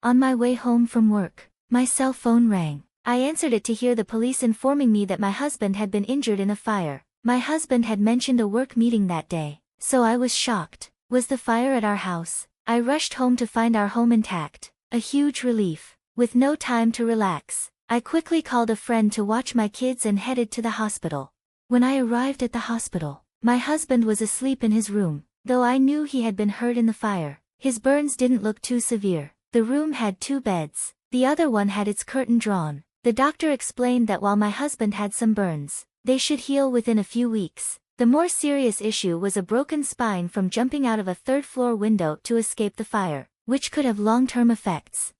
On my way home from work, my cell phone rang. I answered it to hear the police informing me that my husband had been injured in a fire. My husband had mentioned a work meeting that day, so I was shocked. Was the fire at our house? I rushed home to find our home intact. A huge relief. With no time to relax, I quickly called a friend to watch my kids and headed to the hospital. When I arrived at the hospital, my husband was asleep in his room, though I knew he had been hurt in the fire. His burns didn't look too severe. The room had 2 beds. The other one had its curtain drawn. The doctor explained that while my husband had some burns, they should heal within a few weeks. The more serious issue was a broken spine from jumping out of a 3rd-floor window to escape the fire, which could have long-term effects.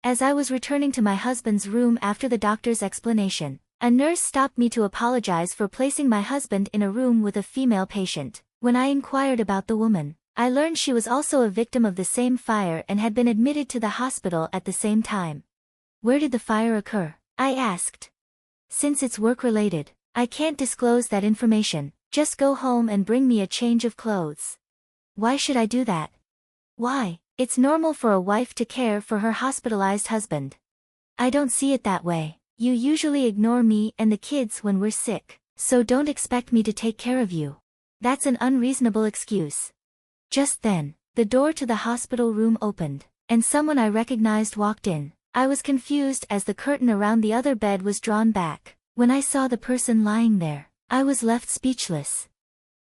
As I was returning to my husband's room after the doctor's explanation, a nurse stopped me to apologize for placing my husband in a room with a female patient. When I inquired about the woman, I learned she was also a victim of the same fire and had been admitted to the hospital at the same time. Where did the fire occur? I asked. Since it's work-related, I can't disclose that information. Just go home and bring me a change of clothes. Why should I do that? Why? It's normal for a wife to care for her hospitalized husband. I don't see it that way. You usually ignore me and the kids when we're sick, so don't expect me to take care of you. That's an unreasonable excuse. Just then, the door to the hospital room opened, and someone I recognized walked in. I was confused as the curtain around the other bed was drawn back. When I saw the person lying there, I was left speechless.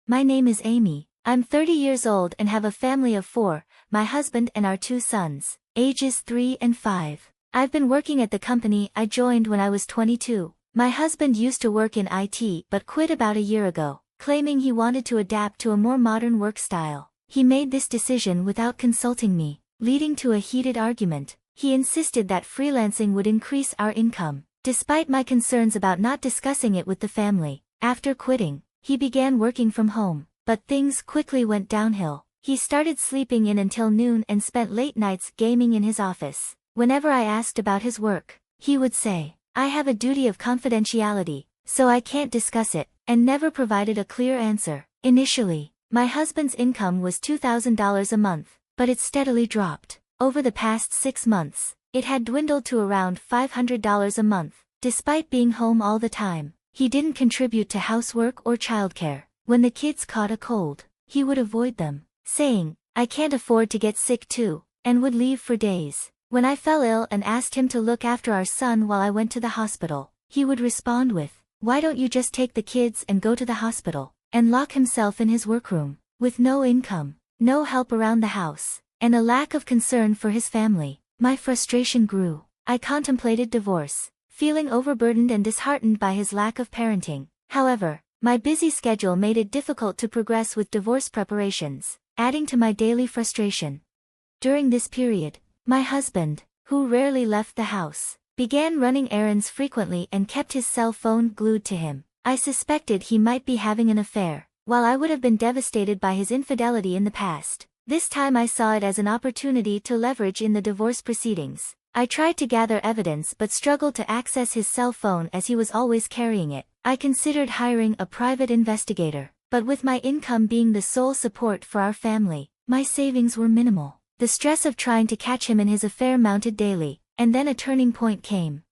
My name is Amy. I'm 30 years old and have a family of 4, my husband and our 2 sons, ages 3 and 5. I've been working at the company I joined when I was 22. My husband used to work in IT but quit about a year ago, claiming he wanted to adapt to a more modern work style. He made this decision without consulting me, leading to a heated argument. He insisted that freelancing would increase our income, despite my concerns about not discussing it with the family. After quitting, he began working from home, but things quickly went downhill. He started sleeping in until noon and spent late nights gaming in his office. Whenever I asked about his work, he would say, "I have a duty of confidentiality, so I can't discuss it," and never provided a clear answer. Initially, my husband's income was $2,000 a month, but it steadily dropped. Over the past 6 months, it had dwindled to around $500 a month. Despite being home all the time, he didn't contribute to housework or childcare. When the kids caught a cold, he would avoid them, saying, "I can't afford to get sick too," and would leave for days. When I fell ill and asked him to look after our son while I went to the hospital, he would respond with, "Why don't you just take the kids and go to the hospital," and lock himself in his workroom. With no income, no help around the house, and a lack of concern for his family, my frustration grew. I contemplated divorce, feeling overburdened and disheartened by his lack of parenting. However, my busy schedule made it difficult to progress with divorce preparations, adding to my daily frustration. During this period, my husband, who rarely left the house, began running errands frequently and kept his cell phone glued to him. I suspected he might be having an affair. While I would have been devastated by his infidelity in the past, this time I saw it as an opportunity to leverage in the divorce proceedings. I tried to gather evidence but struggled to access his cell phone as he was always carrying it. I considered hiring a private investigator, but with my income being the sole support for our family, my savings were minimal. The stress of trying to catch him in his affair mounted daily, and then a turning point came.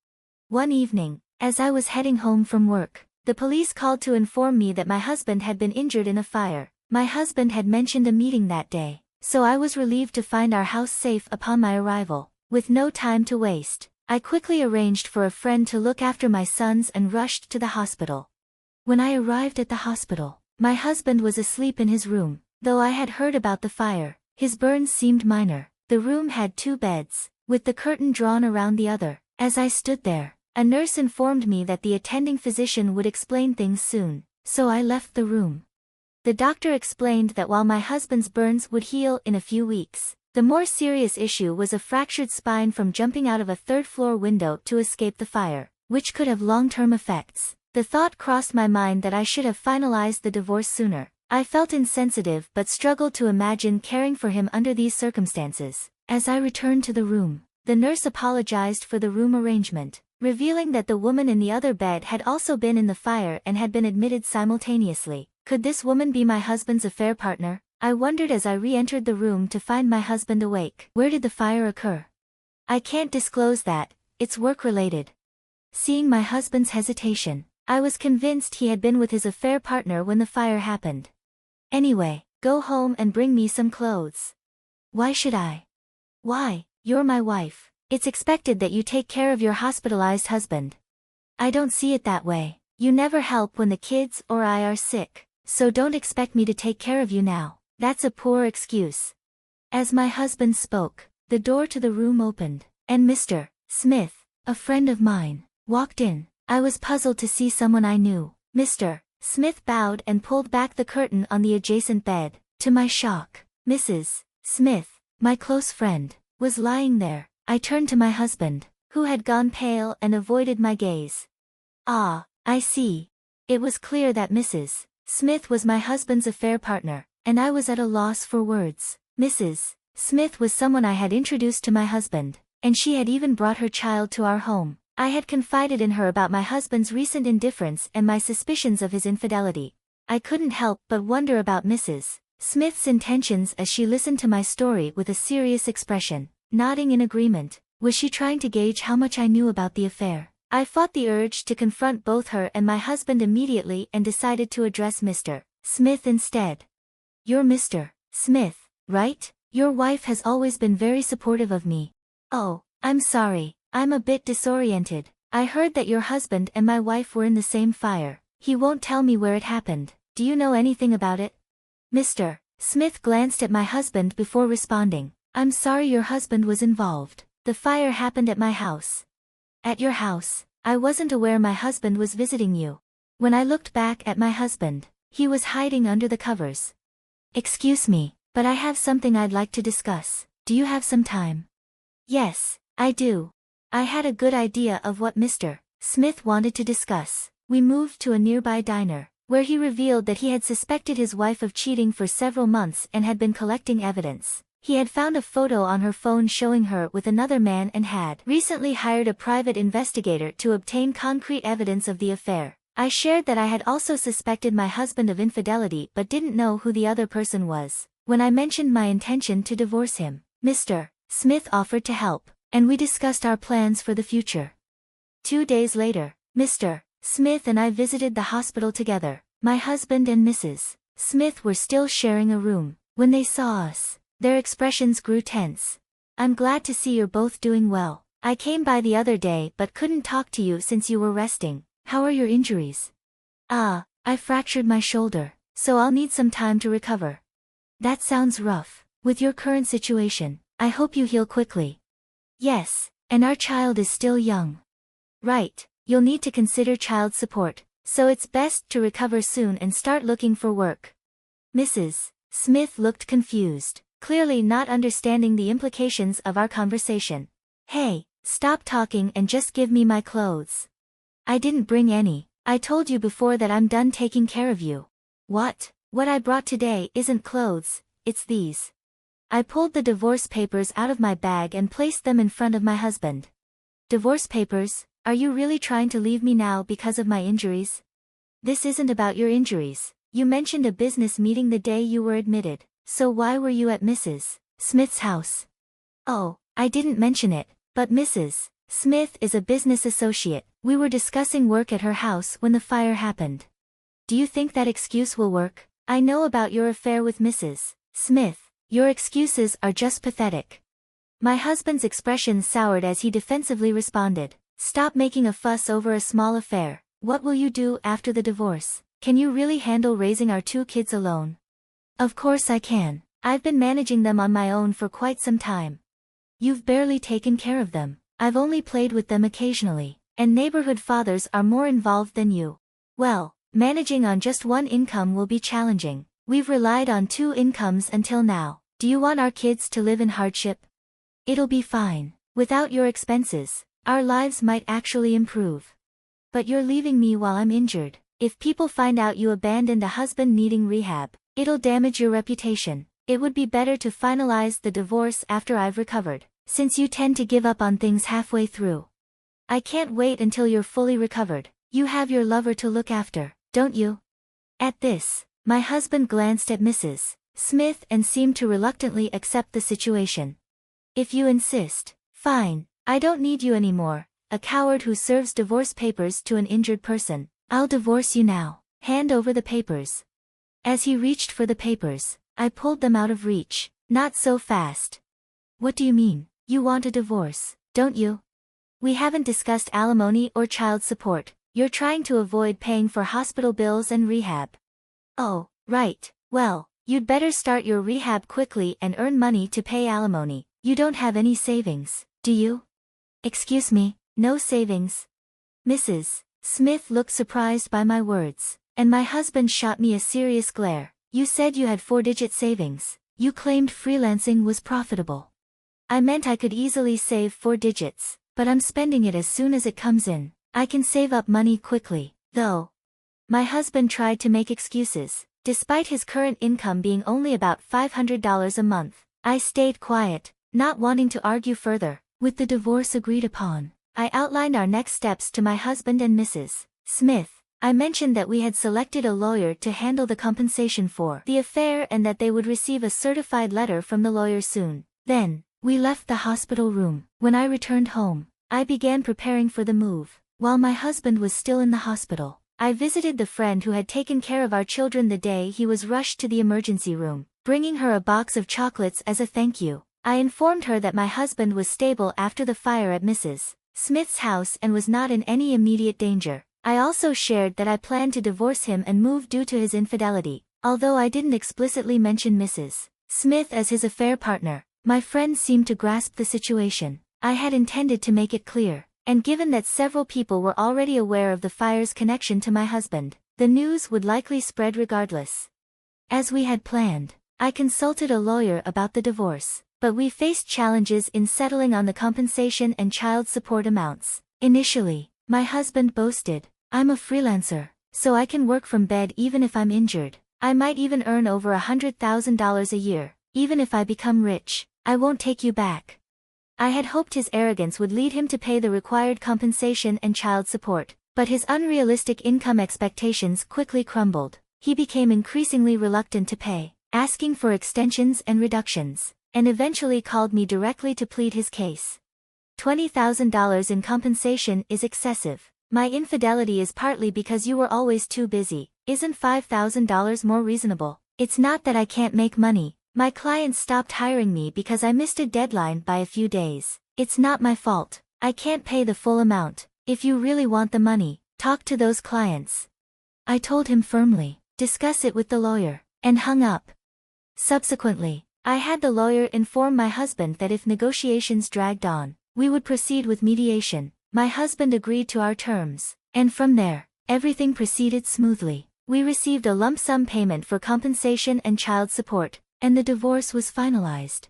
One evening, as I was heading home from work, the police called to inform me that my husband had been injured in a fire. My husband had mentioned a meeting that day, so I was relieved to find our house safe upon my arrival. With no time to waste, I quickly arranged for a friend to look after my sons and rushed to the hospital. When I arrived at the hospital, my husband was asleep in his room. Though I had heard about the fire, his burns seemed minor. The room had 2 beds, with the curtain drawn around the other. As I stood there, a nurse informed me that the attending physician would explain things soon, so I left the room. The doctor explained that while my husband's burns would heal in a few weeks, the more serious issue was a fractured spine from jumping out of a 3rd-floor window to escape the fire, which could have long-term effects. The thought crossed my mind that I should have finalized the divorce sooner. I felt insensitive but struggled to imagine caring for him under these circumstances. As I returned to the room, the nurse apologized for the room arrangement, revealing that the woman in the other bed had also been in the fire and had been admitted simultaneously. Could this woman be my husband's affair partner? I wondered as I re-entered the room to find my husband awake. Where did the fire occur? I can't disclose that, it's work-related. Seeing my husband's hesitation, I was convinced he had been with his affair partner when the fire happened. Anyway, go home and bring me some clothes. Why should I? Why, you're my wife. It's expected that you take care of your hospitalized husband. I don't see it that way. You never help when the kids or I are sick, so don't expect me to take care of you now. That's a poor excuse. As my husband spoke, the door to the room opened, and Mr. Smith, a friend of mine, walked in. I was puzzled to see someone I knew. Mr. Smith bowed and pulled back the curtain on the adjacent bed. To my shock, Mrs. Smith, my close friend, was lying there. I turned to my husband, who had gone pale and avoided my gaze. Ah, I see. It was clear that Mrs. Smith was my husband's affair partner, and I was at a loss for words. Mrs. Smith was someone I had introduced to my husband, and she had even brought her child to our home. I had confided in her about my husband's recent indifference and my suspicions of his infidelity. I couldn't help but wonder about Mrs. Smith's intentions as she listened to my story with a serious expression, nodding in agreement. Was she trying to gauge how much I knew about the affair? I fought the urge to confront both her and my husband immediately and decided to address Mr. Smith instead. You're Mr. Smith, right? Your wife has always been very supportive of me. Oh, I'm sorry. I'm a bit disoriented. I heard that your husband and my wife were in the same fire. He won't tell me where it happened. Do you know anything about it? Mr. Smith glanced at my husband before responding. I'm sorry your husband was involved. The fire happened at my house. At your house? I wasn't aware my husband was visiting you. When I looked back at my husband, he was hiding under the covers. Excuse me, but I have something I'd like to discuss. Do you have some time? Yes, I do. I had a good idea of what Mr. Smith wanted to discuss. We moved to a nearby diner, where he revealed that he had suspected his wife of cheating for several months and had been collecting evidence. He had found a photo on her phone showing her with another man and had recently hired a private investigator to obtain concrete evidence of the affair. I shared that I had also suspected my husband of infidelity but didn't know who the other person was. When I mentioned my intention to divorce him, Mr. Smith offered to help, and we discussed our plans for the future. 2 days later, Mr. Smith and I visited the hospital together. My husband and Mrs. Smith were still sharing a room. When they saw us, their expressions grew tense. I'm glad to see you're both doing well. I came by the other day but couldn't talk to you since you were resting. How are your injuries? I fractured my shoulder, so I'll need some time to recover. That sounds rough. With your current situation, I hope you heal quickly. Yes, and our child is still young. Right, you'll need to consider child support, so it's best to recover soon and start looking for work. Mrs. Smith looked confused, clearly not understanding the implications of our conversation. Hey, stop talking and just give me my clothes. I didn't bring any. I told you before that I'm done taking care of you. What I brought today isn't clothes, it's these. I pulled the divorce papers out of my bag and placed them in front of my husband. Divorce papers? Are you really trying to leave me now because of my injuries? This isn't about your injuries. You mentioned a business meeting the day you were admitted, so why were you at Mrs. Smith's house? Oh, I didn't mention it, but Mrs. Smith is a business associate. We were discussing work at her house when the fire happened. Do you think that excuse will work? I know about your affair with Mrs. Smith. Your excuses are just pathetic. My husband's expression soured as he defensively responded. Stop making a fuss over a small affair. What will you do after the divorce? Can you really handle raising our 2 kids alone? Of course I can. I've been managing them on my own for quite some time. You've barely taken care of them. I've only played with them occasionally, and neighborhood fathers are more involved than you. Well, managing on just one income will be challenging. We've relied on 2 incomes until now. Do you want our kids to live in hardship? It'll be fine. Without your expenses, our lives might actually improve. But you're leaving me while I'm injured. If people find out you abandoned a husband needing rehab, it'll damage your reputation. It would be better to finalize the divorce after I've recovered, since you tend to give up on things halfway through. I can't wait until you're fully recovered. You have your lover to look after, don't you? At this, my husband glanced at Mrs. Smith and seemed to reluctantly accept the situation. If you insist, Fine, I don't need you anymore, a coward who serves divorce papers to an injured person. I'll divorce you now. Hand over the papers. As he reached for the papers, I pulled them out of reach. Not so fast. What do you mean? You want a divorce, don't you? We haven't discussed alimony or child support. You're trying to avoid paying for hospital bills and rehab. Oh, right. Well, you'd better start your rehab quickly and earn money to pay alimony. You don't have any savings, do you? Excuse me, no savings. Mrs. Smith looked surprised by my words, and my husband shot me a serious glare. You said you had 4-digit savings. You claimed freelancing was profitable. I meant I could easily save 4 digits, but I'm spending it as soon as it comes in. I can save up money quickly, though. My husband tried to make excuses, despite his current income being only about $500 a month. I stayed quiet, not wanting to argue further. With the divorce agreed upon, I outlined our next steps to my husband and Mrs. Smith. I mentioned that we had selected a lawyer to handle the compensation for the affair and that they would receive a certified letter from the lawyer soon. Then, we left the hospital room. When I returned home, I began preparing for the move. While my husband was still in the hospital, I visited the friend who had taken care of our children the day he was rushed to the emergency room, bringing her a box of chocolates as a thank you. I informed her that my husband was stable after the fire at Mrs. Smith's house and was not in any immediate danger. I also shared that I planned to divorce him and move due to his infidelity. Although I didn't explicitly mention Mrs. Smith as his affair partner, my friend seemed to grasp the situation. I had intended to make it clear, and given that several people were already aware of the fire's connection to my husband, the news would likely spread regardless. As we had planned, I consulted a lawyer about the divorce, but we faced challenges in settling on the compensation and child support amounts. Initially, my husband boasted, "I'm a freelancer, so I can work from bed even if I'm injured. I might even earn over $100,000 a year. Even if I become rich, I won't take you back." I had hoped his arrogance would lead him to pay the required compensation and child support, but his unrealistic income expectations quickly crumbled. He became increasingly reluctant to pay, asking for extensions and reductions, and eventually called me directly to plead his case. $20,000 in compensation is excessive. My infidelity is partly because you were always too busy. Isn't $5,000 more reasonable? It's not that I can't make money. My clients stopped hiring me because I missed a deadline by a few days. It's not my fault. I can't pay the full amount. If you really want the money, talk to those clients. I told him firmly, discuss it with the lawyer, and hung up. Subsequently, I had the lawyer inform my husband that if negotiations dragged on, we would proceed with mediation. My husband agreed to our terms, and from there, everything proceeded smoothly. We received a lump sum payment for compensation and child support, and the divorce was finalized.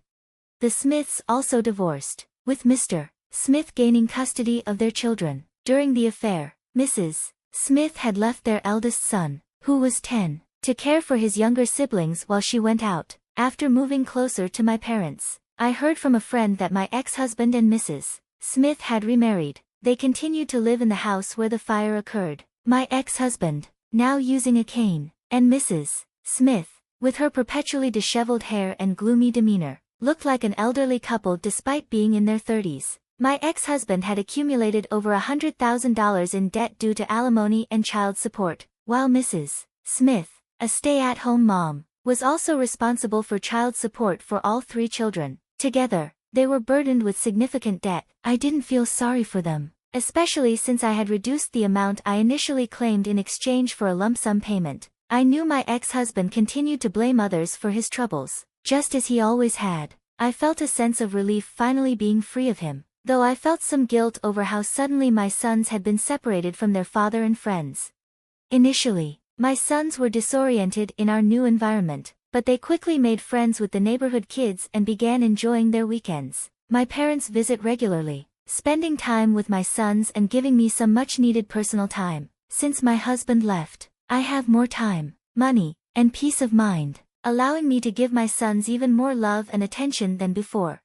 The Smiths also divorced, with Mr. Smith gaining custody of their children. During the affair, Mrs. Smith had left their eldest son, who was 10, to care for his younger siblings while she went out. After moving closer to my parents, I heard from a friend that my ex-husband and Mrs. Smith had remarried. They continued to live in the house where the fire occurred. My ex-husband, now using a cane, and Mrs. Smith, with her perpetually disheveled hair and gloomy demeanor, looked like an elderly couple despite being in their 30s. My ex-husband had accumulated over $100,000 in debt due to alimony and child support, while Mrs. Smith, a stay-at-home mom, was also responsible for child support for all 3 children. Together, they were burdened with significant debt. I didn't feel sorry for them, especially since I had reduced the amount I initially claimed in exchange for a lump sum payment. I knew my ex-husband continued to blame others for his troubles, just as he always had. I felt a sense of relief finally being free of him, though I felt some guilt over how suddenly my sons had been separated from their father and friends. Initially, my sons were disoriented in our new environment, but they quickly made friends with the neighborhood kids and began enjoying their weekends. My parents visit regularly, spending time with my sons and giving me some much-needed personal time. Since my husband left, I have more time, money, and peace of mind, allowing me to give my sons even more love and attention than before.